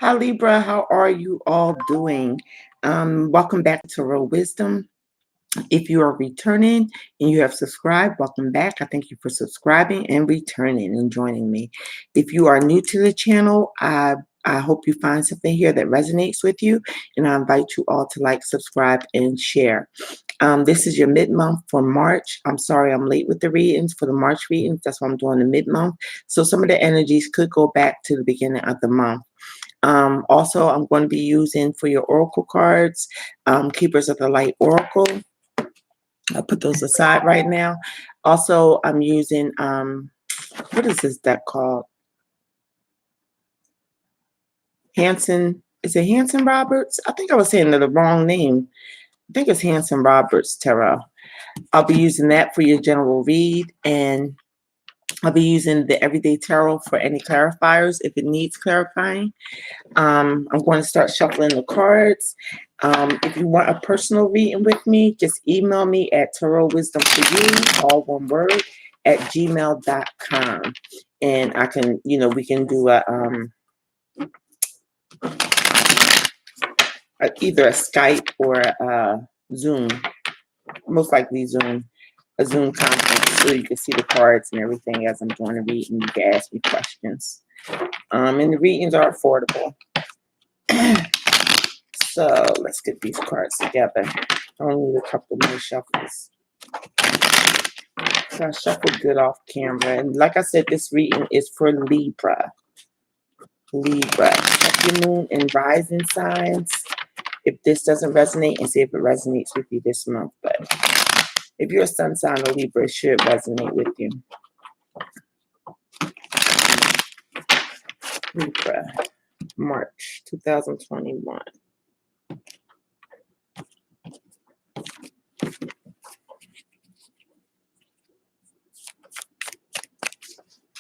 Hi Libra, how are you all doing? Welcome back to Tarot Wisdom. If you are returning and you have subscribed, welcome back. I thank you for subscribing and returning and joining me. If you are new to the channel, I hope you find something here that resonates with you, and I invite you all to like, subscribe, and share. This is your mid-month for March. I'm sorry I'm late with the readings for the March readings. That's why I'm doing the mid-month. So some of the energies could go back to the beginning of the month. Also, I'm going to be using for your oracle cards, Keepers of the Light Oracle. I'll put those aside right now. Also, I'm using, what is this deck called? Hanson, is it Hanson Roberts? I think I was saying the wrong name. I think it's Hanson Roberts Tarot. I'll be using that for your general read, and I'll be using the Everyday Tarot for any clarifiers if it needs clarifying. I'm going to start shuffling the cards. If you want a personal reading with me, just email me at tarotwisdomforyou, all one word, at gmail.com. And I can, we can do either a Skype or a Zoom, most likely Zoom, a Zoom conference, so you can see the cards and everything as I'm doing the reading. You can ask me questions. And the readings are affordable. So let's get these cards together. I only need a couple more shuffles. So I shuffled good off camera. And like I said, this reading is for Libra. Libra. Check your moon and rising signs. If this doesn't resonate, and see if it resonates with you this month. But if you're a sun sign or Libra, it should resonate with you. Libra, March 2021.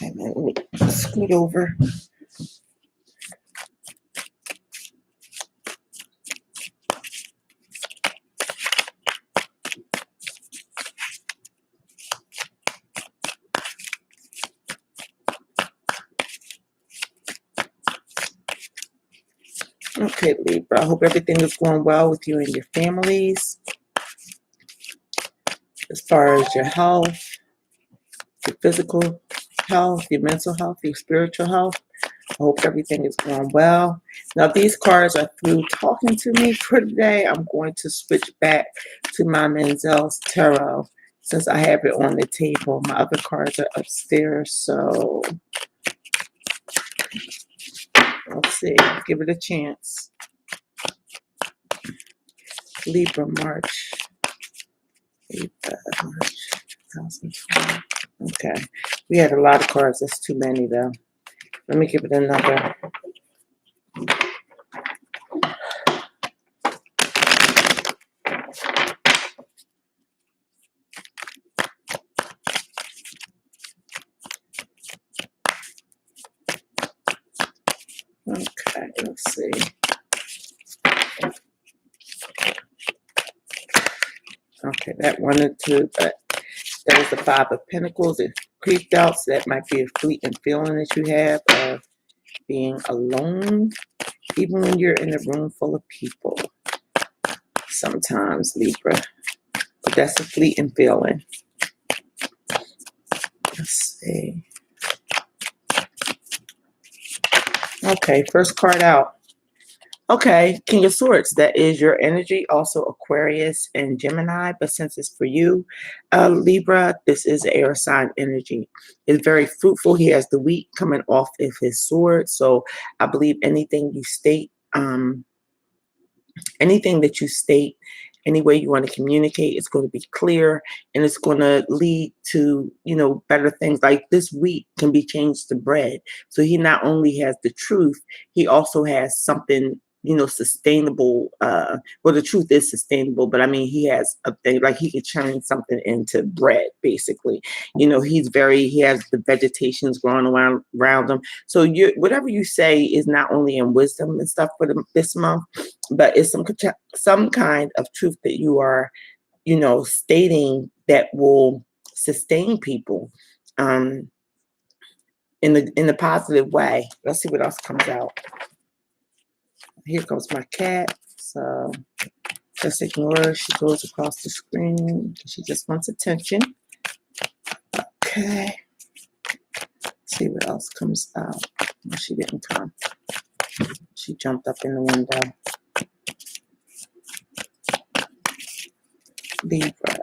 Let me scoot over. Okay, Libra, I hope everything is going well with you and your families. As far as your health, your physical health, your mental health, your spiritual health. I hope everything is going well. Now, these cards are through talking to me for today. I'm going to switch back to my Menzel's Tarot since I have it on the table. My other cards are upstairs, so let's see. Give it a chance. Libra, March. Libra, March 2020. Okay. We had a lot of cards. That's too many, though. Let me give it another. Okay, let's see. Okay, that one or two, but that was the Five of Pentacles. It creeped out, so that might be a fleeting feeling that you have of being alone, even when you're in a room full of people. Sometimes, Libra. But that's a fleeting feeling. Let's see. Okay, first card out. Okay, King of Swords, that is your energy, also Aquarius and Gemini, but since it's for you, Libra, this is air sign energy. It's very fruitful. He has the wheat coming off of his sword, so I believe anything you state, any way you want to communicate, it's going to be clear, and it's going to lead to, better things. Like this wheat can be changed to bread. So he not only has the truth, he also has something, sustainable. Well, the truth is sustainable, but I mean, he has a thing, like he could turn something into bread, basically. He has the vegetations growing around him. So whatever you say is not only in wisdom and stuff for this month, but it's some kind of truth that you are, stating that will sustain people in the positive way. Let's see what else comes out. Here comes my cat. So just ignore her. She goes across the screen. She just wants attention. Okay. Let's see what else comes out. No, she didn't come. She jumped up in the window. Libra.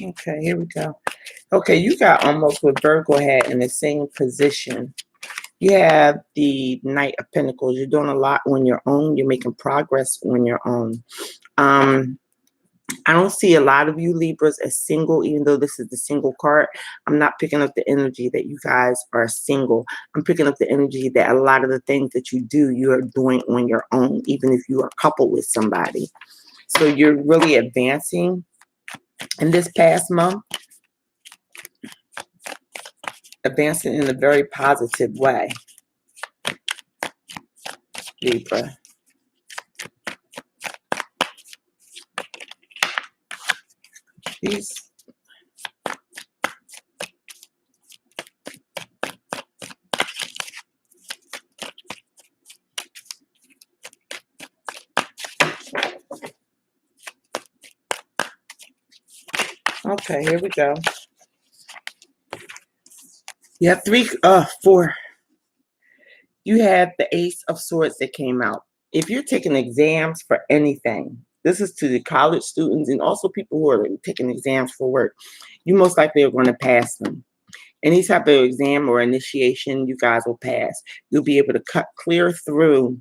Okay, here we go. Okay, you got almost what Virgo had in the same position. You have the Knight of Pentacles. You're doing a lot on your own. You're making progress on your own. I don't see a lot of you Libras as single, even though this is the single card. I'm not picking up the energy that you guys are single. I'm picking up the energy that a lot of the things that you do, you are doing on your own, even if you are coupled with somebody. So you're really advancing in this past month, advancing in a very positive way, Libra. These okay, here we go. You have four. You have the Ace of Swords that came out. If you're taking exams for anything, this is to the college students and also people who are taking exams for work, you most likely are going to pass them. Any type of exam or initiation, you guys will pass. You'll be able to cut clear through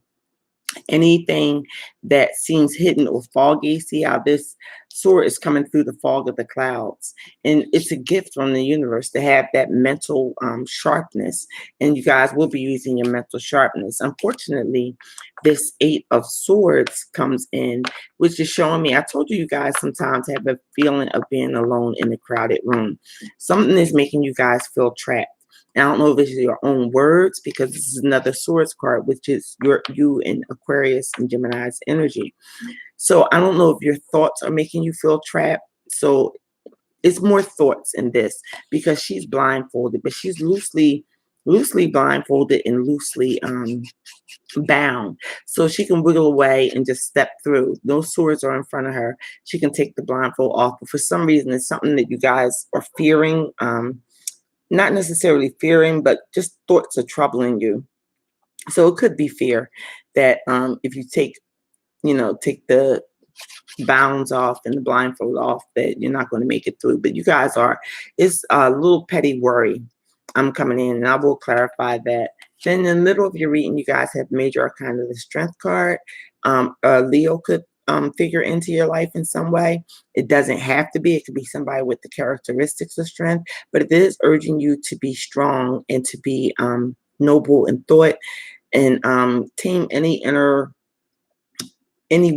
anything that seems hidden or foggy. See how this sword is coming through the fog of the clouds, and it's a gift from the universe to have that mental sharpness, and you guys will be using your mental sharpness. Unfortunately, this Eight of Swords comes in, which is showing me, I told you, you guys sometimes have a feeling of being alone in a crowded room. Something is making you guys feel trapped. I don't know if it's your own words, because this is another Swords card, which is you in Aquarius and Gemini's energy. So I don't know if your thoughts are making you feel trapped. So it's more thoughts in this, because she's blindfolded, but she's loosely blindfolded and loosely bound. So she can wiggle away and just step through. Those swords are in front of her. She can take the blindfold off. But for some reason, it's something that you guys are fearing. Not necessarily fearing, but just thoughts are troubling you. So it could be fear that if you take the bounds off and the blindfold off, that you're not going to make it through. But you guys are, it's a little petty worry. I'm coming in, and I will clarify that. Then in the middle of your reading, you guys have Major Arcana, the Strength card. Leo could figure into your life in some way. It doesn't have to be. It could be somebody with the characteristics of strength, but it is urging you to be strong and to be noble in thought, and tame any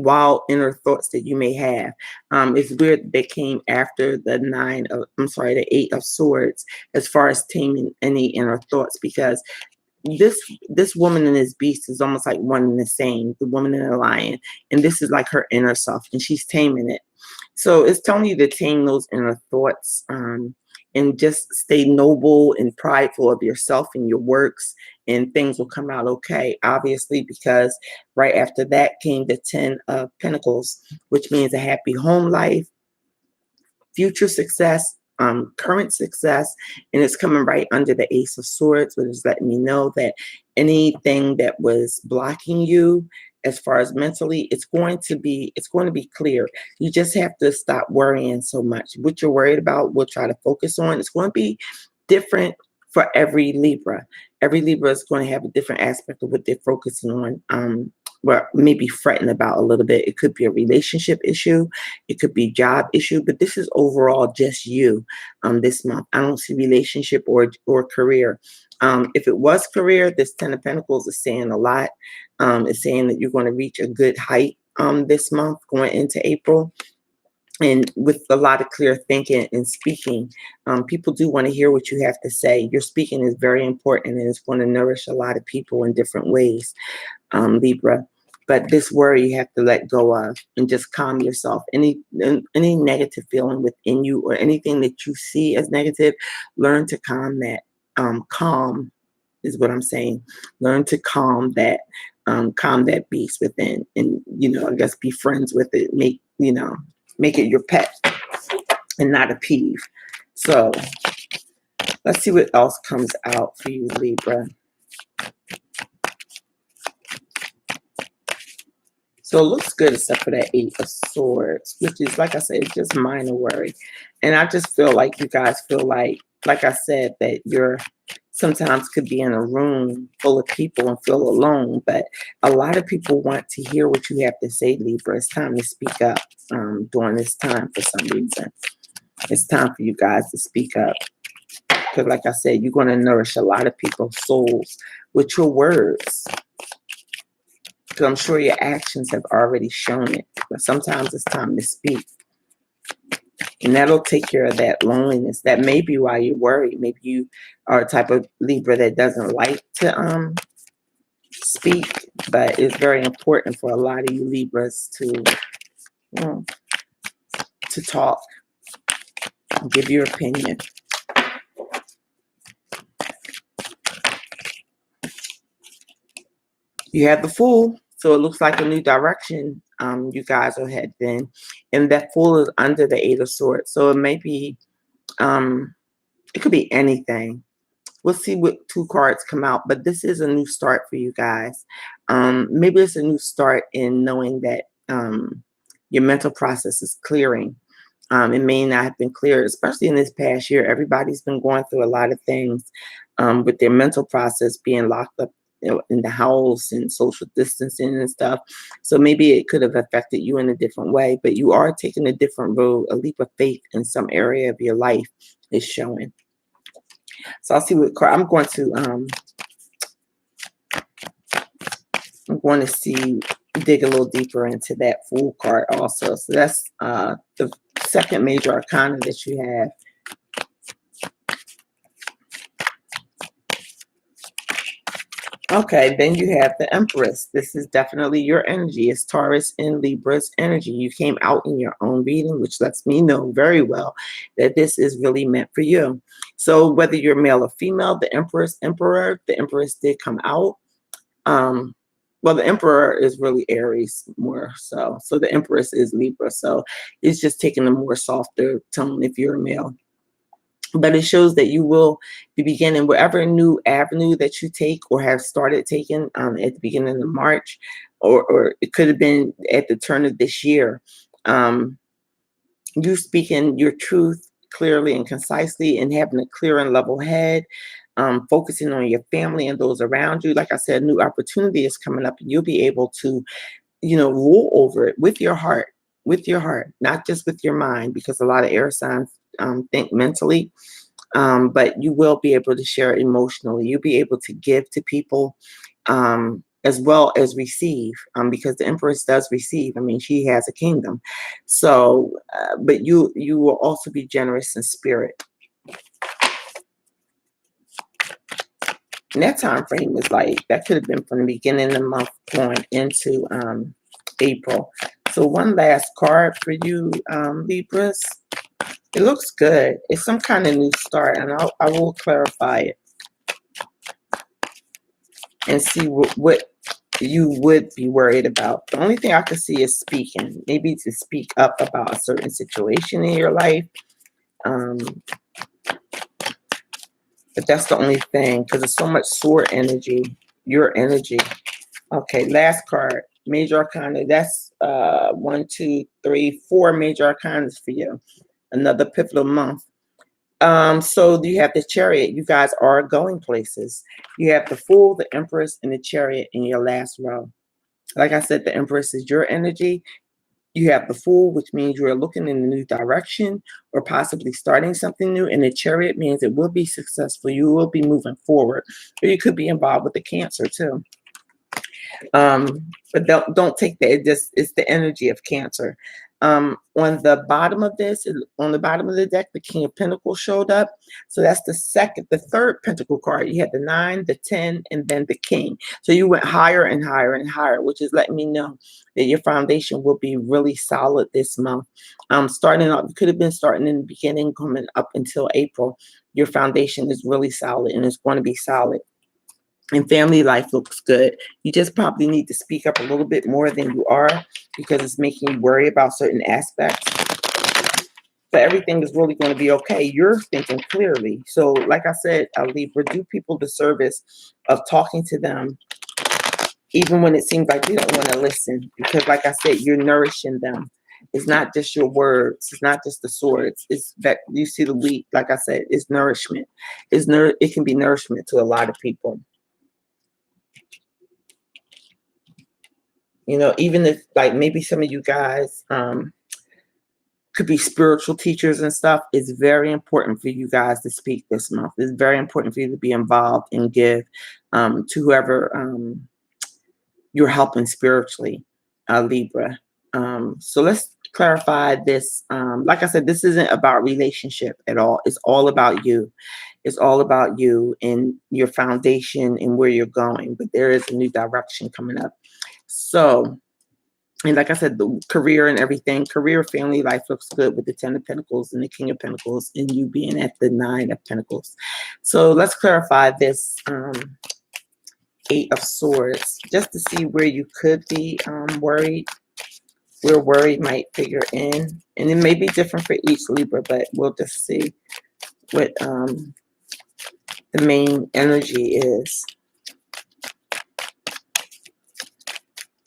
wild inner thoughts that you may have. It's weird that they came after the Eight of Swords, as far as taming any inner thoughts, because this woman and this beast is almost like one and the same, the woman and the lion, and this is like her inner self, and she's taming it. So it's telling you to tame those inner thoughts, and just stay noble and prideful of yourself and your works, and things will come out okay. Obviously, because right after that came the 10 of Pentacles, which means a happy home life, future success, current success, and it's coming right under the Ace of Swords, which is letting me know that anything that was blocking you as far as mentally, it's going to be clear. You just have to stop worrying so much. What you're worried about, we'll try to focus on. It's going to be different for every Libra. Every Libra is going to have a different aspect of what they're focusing on. Well, maybe fretting about a little bit. It could be a relationship issue. It could be job issue, but this is overall just you this month. I don't see relationship or career. If it was career, this 10 of Pentacles is saying a lot. It's saying that you're going to reach a good height this month going into April. And with a lot of clear thinking and speaking, people do want to hear what you have to say. Your speaking is very important, and it's going to nourish a lot of people in different ways, Libra. But this worry you have to let go of and just calm yourself. Any negative feeling within you, or anything that you see as negative, learn to calm that. Calm is what I'm saying. Learn to calm that beast within, and I guess be friends with it. Make it your pet and not a peeve. So let's see what else comes out for you, Libra. So it looks good except for that Eight of Swords, which is, like I said, it's just minor worry. And I just feel like you guys feel like I said, that you're sometimes could be in a room full of people and feel alone. But a lot of people want to hear what you have to say, Libra. It's time to speak up during this time for some reason. It's time for you guys to speak up. Because like I said, you're going to nourish a lot of people's souls with your words. Because I'm sure your actions have already shown it. But sometimes it's time to speak. And that'll take care of that loneliness. That may be why you're worried. Maybe you are a type of Libra that doesn't like to speak. But it's very important for a lot of you Libras to talk and give your opinion. You have the Fool. So it looks like a new direction you guys are heading in. And that Fool is under the Eight of Swords. So it may be, it could be anything. We'll see what two cards come out. But this is a new start for you guys. Maybe it's a new start in knowing that your mental process is clearing. It may not have been clear, especially in this past year. Everybody's been going through a lot of things with their mental process being locked up in the house and social distancing and stuff. So maybe it could have affected you in a different way, but you are taking a different road. A leap of faith in some area of your life is showing. So I'll see what card I'm going to see, dig a little deeper into that Fool card also. So that's the second major arcana that you have. Okay, then you have the Empress. This is definitely your energy. It's Taurus and Libra's energy. You came out in your own reading, which lets me know very well that this is really meant for you. So whether you're male or female, the Empress, Emperor, the Empress did come out. Well, the Emperor is really Aries more so. So the Empress is Libra. So it's just taking a more softer tone if you're a male. But it shows that you will be beginning whatever new avenue that you take or have started taking at the beginning of March, or it could have been at the turn of this year. You speaking your truth clearly and concisely and having a clear and level head, focusing on your family and those around you. Like I said, new opportunity is coming up and you'll be able to, rule over it with your heart, not just with your mind, because a lot of air signs think mentally, but you will be able to share emotionally. You'll be able to give to people as well as receive, because the Empress does receive. I mean, she has a kingdom. So, but you will also be generous in spirit. And that time frame is like, that could have been from the beginning of the month going into April. So one last card for you, Libras. It looks good. It's some kind of new start, and I will clarify it and see what you would be worried about. The only thing I can see is speaking. Maybe to speak up about a certain situation in your life. But that's the only thing, because there's so much sword energy, your energy. Okay, last card. Major Arcana. That's 1, 2, 3, 4 major arcanas for you. Another pivotal month. So you have the Chariot. You guys are going places. You have the Fool, the Empress, and the Chariot in your last row. Like I said, the Empress is your energy. You have the Fool, which means you are looking in a new direction or possibly starting something new. And the Chariot means it will be successful. You will be moving forward. Or you could be involved with the Cancer too. But don't take that. It's the energy of Cancer. On the bottom of this, on the bottom of the deck, the King of Pentacles showed up. So that's the third Pentacle card. You had the 9, the 10, and then the King. So you went higher and higher and higher, which is letting me know that your foundation will be really solid this month. Starting off, you could have been starting in the beginning, coming up until April. Your foundation is really solid and it's going to be solid. And family life looks good. You just probably need to speak up a little bit more than you are, because it's making you worry about certain aspects. But everything is really going to be okay. You're thinking clearly. So like I said, Libra, do people the service of talking to them even when it seems like you don't want to listen, because like I said, you're nourishing them. It's not just your words. It's not just the swords. It's that you see the wheat. Like I said, it's nourishment. It can be nourishment to a lot of people. You know, even if like maybe some of you guys could be spiritual teachers and stuff, it's very important for you guys to speak this month. It's very important for you to be involved and give to whoever you're helping spiritually, Libra. So let's clarify this. Like I said, this isn't about relationship at all. It's all about you. It's all about you and your foundation and where you're going. But there is a new direction coming up. So, and like I said, the career and everything, career, family life looks good with the 10 of Pentacles and the King of Pentacles and you being at the 9 of Pentacles. So let's clarify this 8 of Swords, just to see where you could be worried, where worry might figure in. And it may be different for each Libra, but we'll just see what the main energy is.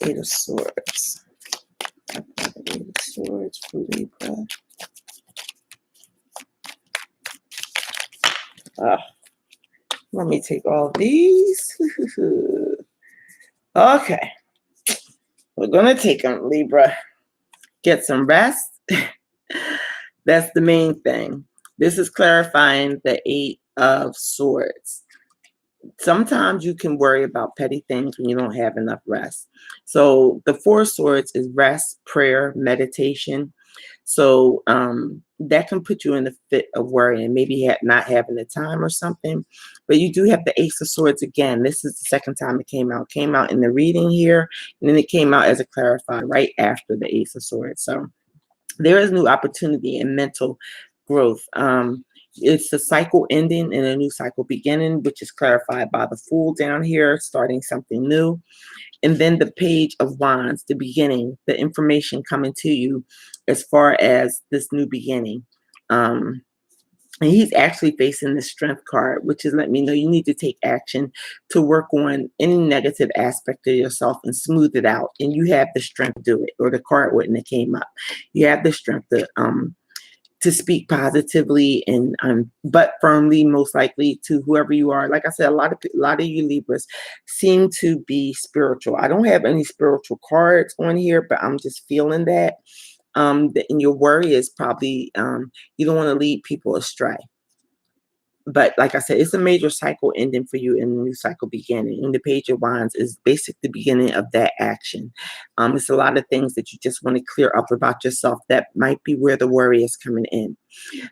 8 of Swords. 8 of Swords for Libra. Let me take all these. Okay. We're going to take them, Libra. Get some rest. That's the main thing. This is clarifying the 8 of Swords. Sometimes you can worry about petty things when you don't have enough rest. So the 4 of Swords is rest, prayer, meditation. So that can put you in a fit of worrying, maybe not having the time or something. But you do have the Ace of Swords again. This is the second time it came out. It came out in the reading here, and then it came out as a clarifier right after the Ace of Swords. So there is new opportunity and mental growth. It's a cycle ending and a new cycle beginning, which is clarified by the Fool down here, starting something new. And then the Page of Wands, the beginning, the information coming to you as far as this new beginning. And he's actually facing the Strength card, which is letting me know you need to take action to work on any negative aspect of yourself and smooth it out. And you have the strength to do it, or the card wouldn't have came up. You have the strength to speak positively and but firmly, most likely, to whoever you are. Like I said, a lot of you Libras seem to be spiritual. I don't have any spiritual cards on here, but I'm just feeling that. And your worry is probably you don't want to lead people astray. But like I said, it's a major cycle ending for you and a new cycle beginning. And the Page of Wands is basically the beginning of that action. It's a lot of things that you just want to clear up about yourself. That might be where the worry is coming in.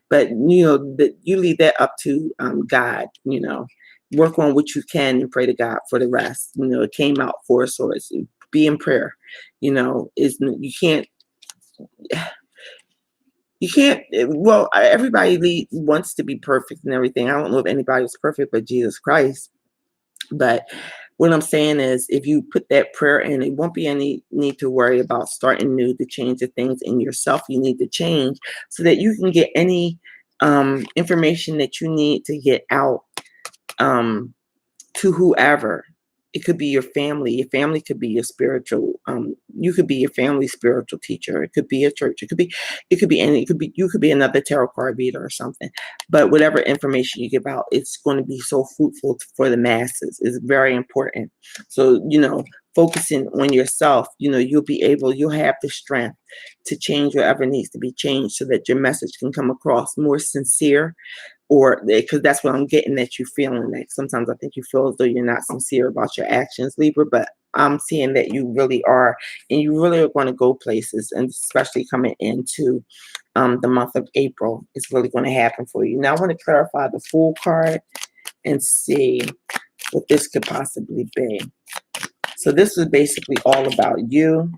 But, you know, you leave that up to God, you know. Work on what you can and pray to God for the rest. You know, it came out 4 of Swords. Be in prayer. You know, you can't... well, everybody wants to be perfect and everything. I don't know if anybody's perfect but Jesus Christ. But what I'm saying is, if you put that prayer in, it won't be any need to worry about starting new, to change the things in yourself you need to change so that you can get any information that you need to get out to whoever. It could be your family. Your family could be your spiritual. You could be your family's spiritual teacher. It could be a church. It could be any. You could be another tarot card reader or something. But whatever information you give out, it's going to be so fruitful for the masses. It's very important. So, you know, focusing on yourself, you know, you'll have the strength to change whatever needs to be changed so that your message can come across more sincere. Or because that's what I'm getting, that you feeling that sometimes I think you feel as though you're not sincere about your actions, Libra, but I'm seeing that you really are, and you really are going to go places, and especially coming into the month of April, it's really going to happen for you. Now I want to clarify the Fool card and see what this could possibly be. So this is basically all about you.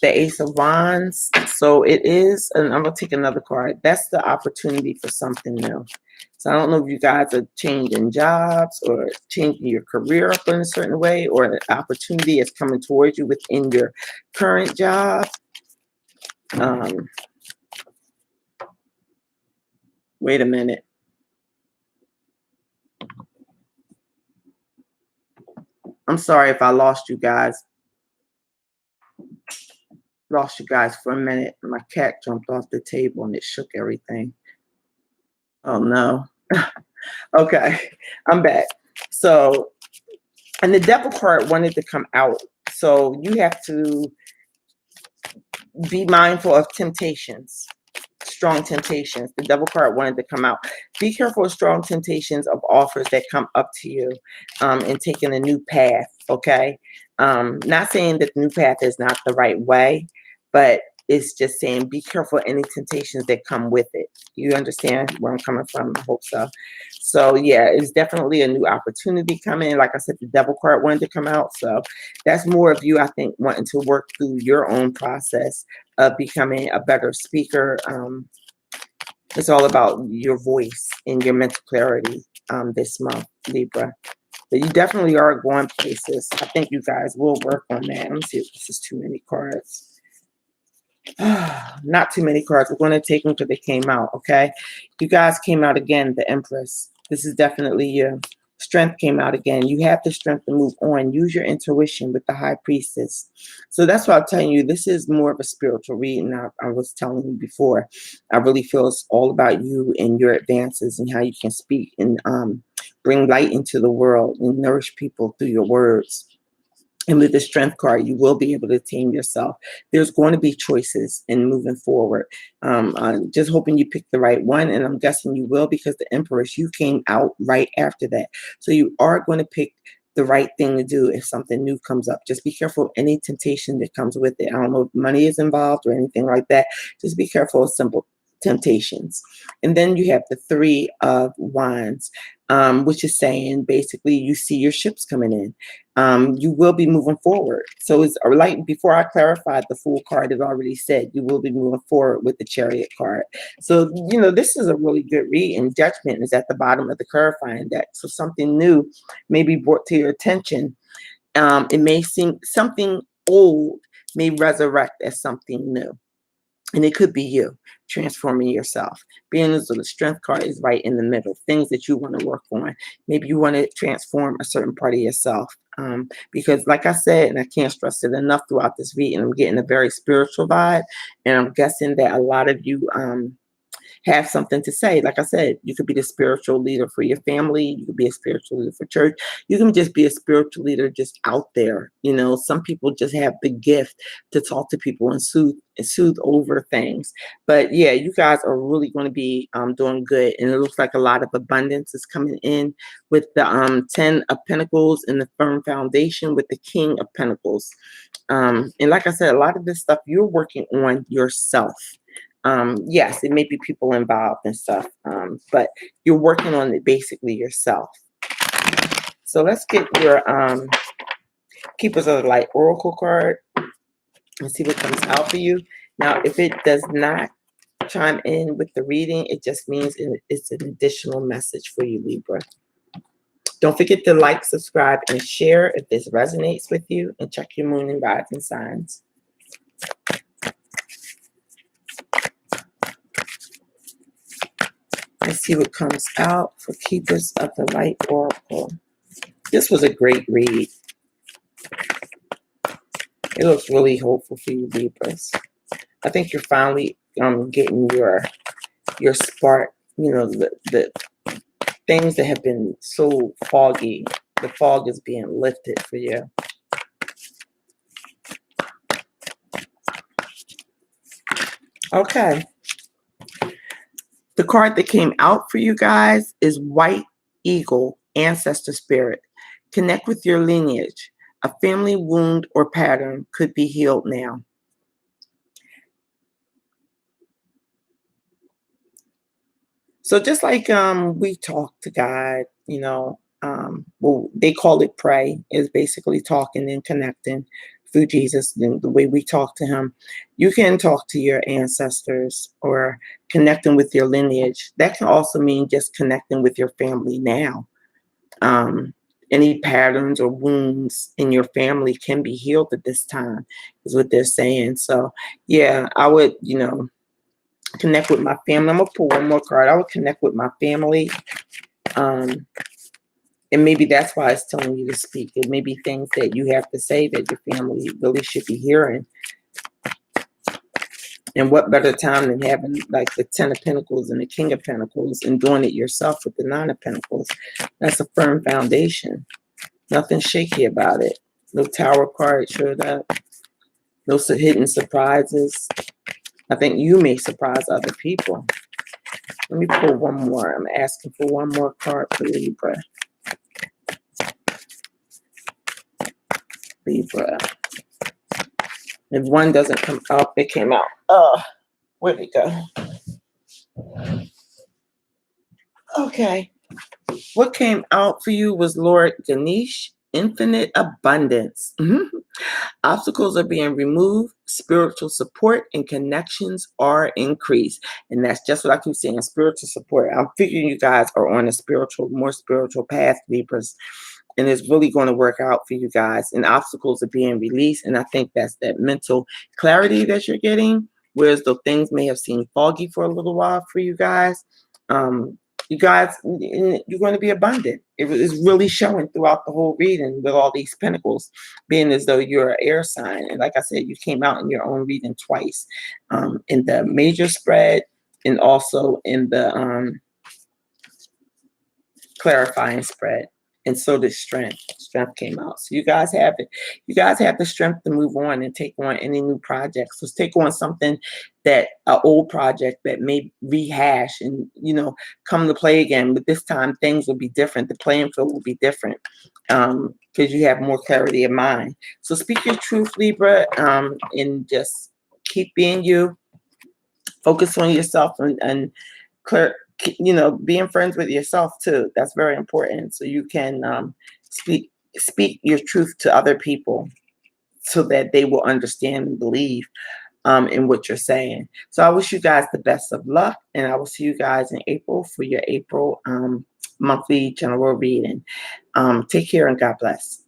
the Ace of Wands. So it is, and I'm going to take another card. That's the opportunity for something new. So I don't know if you guys are changing jobs or changing your career up in a certain way, or an opportunity is coming towards you within your current job. Wait a minute. I'm sorry if I lost you guys. Lost you guys for a minute. My cat jumped off the table and it shook everything. Oh no. Okay, I'm back. So, and the Devil card wanted to come out. So you have to be mindful of temptations, strong temptations. The Devil card wanted to come out. Be careful of strong temptations of offers that come up to you and taking a new path, okay? Not saying that the new path is not the right way, but it's just saying be careful of any temptations that come with it. You understand where I'm coming from? I hope so. So yeah, it's definitely a new opportunity coming. Like I said, the Devil card wanted to come out. So that's more of you, I think, wanting to work through your own process of becoming a better speaker. It's all about your voice and your mental clarity this month, Libra. But you definitely are going places. I think you guys will work on that. Let me see if this is too many cards. Not too many cards. We're going to take them because they came out, okay? You guys came out again, the Empress. This is definitely you. Strength came out again. You have the strength to move on. Use your intuition with the High Priestess. So that's why I'm telling you, this is more of a spiritual reading. I was telling you before. I really feel it's all about you and your advances and how you can speak and bring light into the world and nourish people through your words. And with the Strength card, you will be able to tame yourself. There's going to be choices in moving forward. I'm just hoping you pick the right one, and I'm guessing you will because the Empress, you came out right after that. So you are going to pick the right thing to do if something new comes up. Just be careful of any temptation that comes with it. I don't know if money is involved or anything like that. Just be careful of simple temptations. And then you have the Three of Wands, which is saying basically you see your ships coming in. You will be moving forward. So it's like before I clarified the Fool card, it already said you will be moving forward with the Chariot card. So, you know, this is a really good read, and Judgment is at the bottom of the clarifying deck. So something new may be brought to your attention. It may seem something old may resurrect as something new. And it could be you transforming yourself. Being as the Strength card is right in the middle. Things that you want to work on. Maybe you want to transform a certain part of yourself. Because like I said, and I can't stress it enough throughout this reading, I'm getting a very spiritual vibe. And I'm guessing that a lot of you have something to say. Like I said, you could be the spiritual leader for your family. You could be a spiritual leader for church. You can just be a spiritual leader just out there. You know, some people just have the gift to talk to people and soothe over things. But yeah, you guys are really going to be doing good. And it looks like a lot of abundance is coming in with the 10 of Pentacles and the firm foundation with the King of Pentacles. And like I said, a lot of this stuff you're working on yourself. Yes, it may be people involved and stuff, but you're working on it basically yourself. So let's get your Keepers of the Light Oracle card and see what comes out for you. Now, if it does not chime in with the reading, it just means it's an additional message for you, Libra. Don't forget to like, subscribe, and share if this resonates with you, and check your moon and rising signs. Let's see what comes out for Keepers of the Light Oracle. This was a great read. It looks really hopeful for you, Libras. I think you're finally getting your spark. You know, the things that have been so foggy. The fog is being lifted for you. Okay. The card that came out for you guys is White Eagle, Ancestor Spirit. Connect with your lineage. A family wound or pattern could be healed now. So just like we talk to God, you know, well, they call it pray, is basically talking and connecting. through Jesus, the way we talk to him. You can talk to your ancestors or connecting with your lineage. That can also mean just connecting with your family now. Um, any patterns or wounds in your family can be healed at this time, is what they're saying. So, yeah, I would, connect with my family. I'm going to pull one more card. I would connect with my family. Um, and maybe that's why it's telling you to speak. It may be things that you have to say that your family really should be hearing. And what better time than having like the 10 of Pentacles and the King of Pentacles and doing it yourself with the 9 of Pentacles. That's a firm foundation. Nothing shaky about it. No Tower card showed up. No hidden surprises. I think you may surprise other people. Let me pull one more. I'm asking for one more card for Libra. Libra. If one doesn't come up, it came out. Oh, where'd it go? Okay. What came out for you was Lord Ganesh, infinite abundance. Obstacles are being removed, spiritual support and connections are increased. And that's just what I keep saying, spiritual support. I'm figuring you guys are on a more spiritual path, Libras. And it's really going to work out for you guys. And obstacles are being released. And I think that's that mental clarity that you're getting. Whereas though things may have seemed foggy for a little while for you guys, you guys, you're going to be abundant. It is really showing throughout the whole reading with all these pentacles, being as though you're an air sign. And like I said, you came out in your own reading twice, in the major spread and also in the clarifying spread. And so did strength. Strength came out. So you guys have it. You guys have the strength to move on and take on any new projects. So take on something that an old project that may rehash and come to play again. But this time things will be different. The playing field will be different because you have more clarity of mind. So speak your truth, Libra, and just keep being you. Focus on yourself and clear. Being friends with yourself too. That's very important. So you can speak your truth to other people so that they will understand and believe in what you're saying. So I wish you guys the best of luck, and I will see you guys in April for your April monthly general reading. Take care and God bless.